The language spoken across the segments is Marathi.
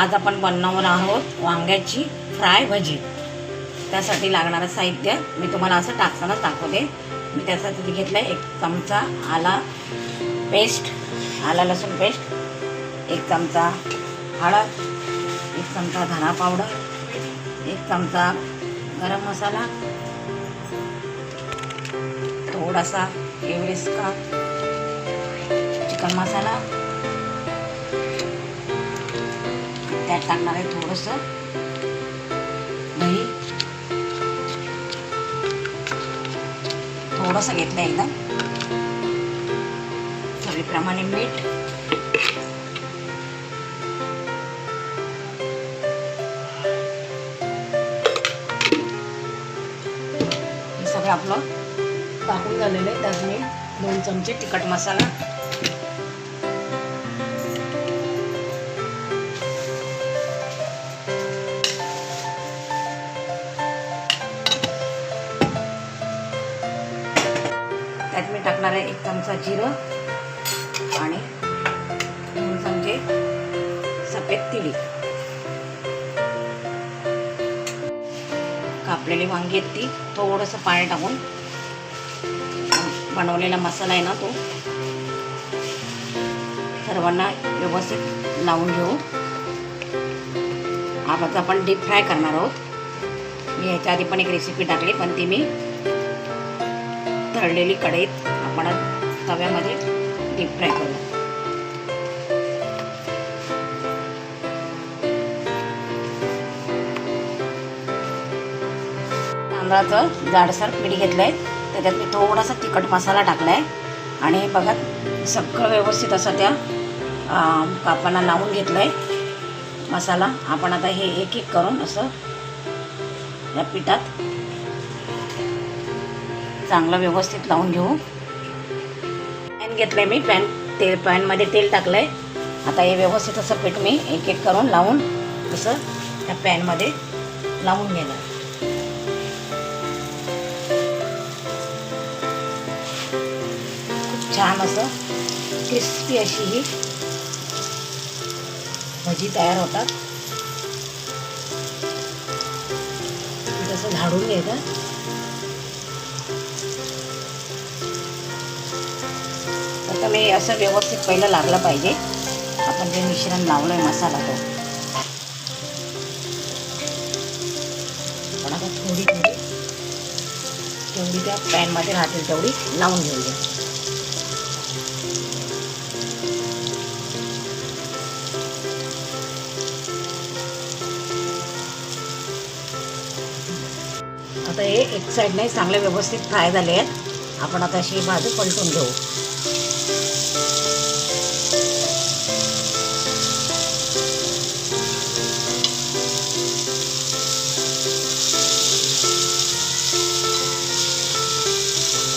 आज आपण बनवणार आहोत वांग्याची फ्राय भजी। त्यासाठी लागणारं साहित्य मी तुम्हाला असं टाकतानाच दाखवते। मी त्यासाठी घेतलंय 1 चमचा आला पेस्ट, आला लसूण पेस्ट, 1 चमचा हळद, 1 चमचा धना पावडर, 1 चमचा गरम मसाला, थोडासा एव्हरेस्ट का चिकन मसाला, त्यात टाकणार आहे थोडंसं दही, थोडंसं घेतलं एकदम, चवीप्रमाणे मीठ, हे सगळं आपलं टाकून झालेलं आहे। त्यात मी 2 चमचे तिखट मसाला, त्यात मी टाकणार आहे 1 चमचा जिरं आणि 2 चमचे सफेद तिळी। कापलेली वांगी आहेत ती थोडंसं पाणी टाकून बनवलेला मसाला आहे ना तो सर्वांना व्यवस्थित लावून घेऊ। आज आपण डीप फ्राय करणार आहोत। मी याच्या आधी पण एक रेसिपी टाकली, पण ती मी तळलेली कढईत आपण तव्यामध्ये डीप फ्राय करू। तांदळाचं जाडसर पीठ घेतलंय, त्याच्यात मी थोडासा तिखट मसाला टाकलाय आणि बघा सगळं व्यवस्थित असं त्या कापांना लावून घेतलंय मसाला। आपण आता हे एक एक करून असं या पिठात चांगलं व्यवस्थित लावून घेऊ। पॅन घेतलंय मी, पॅनमध्ये तेल टाकलंय। आता हे व्यवस्थित असं पीठ मी एक एक करून लावून असं त्या पॅनमध्ये लावून घेणार। छान असं क्रिस्पी अशी ही भजी तयार होतात। तसं झाडून घ्यायचं। आता मी असं व्यवस्थित पहिलं लागलं पाहिजे। आपण जे मिश्रण लावलंय मसाला तो पण आता थोडी जेवढी त्या पॅनमध्ये राहतील तेवढी लावून घेऊया। आता हे एक साईडने चांगले व्यवस्थित फ्राय झाले आहेत। आपण आता अशी बाजू पलटून घेऊ।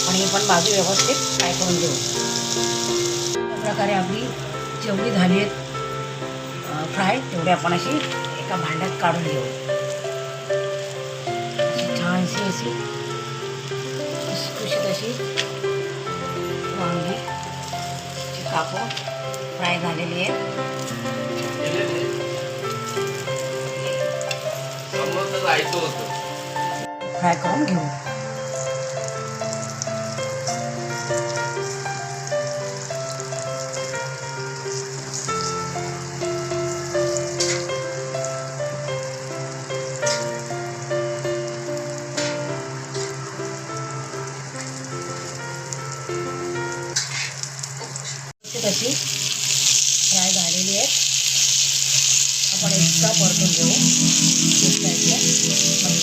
आणि ही पण बाजू व्यवस्थित फ्राय करून घेऊ। अशा प्रकारे आपली जेवढी झाली आहेत फ्राय तेवढी आपण अशी एका भांड्यात काढून घेऊ। अशी खुसखुशीत अशी वांगी कापून फ्राय झालेली आहे। फ्राय करून घेऊ। तशी फ्राय झालेली आहे। आपण एक्स्ट्रा परतून घेऊ।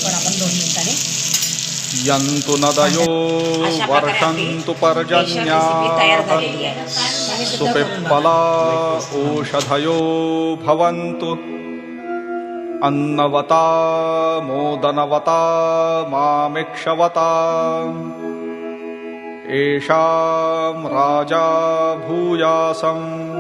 पण आपण 2 मिनिटांनी यन्तु नदयो वर्षन्तु पर्जन्याः सुपिप्पला ओषधयो भवन्तु अन्नवता मोदनवता मामिक्षवता एषां राजा भूयासम्।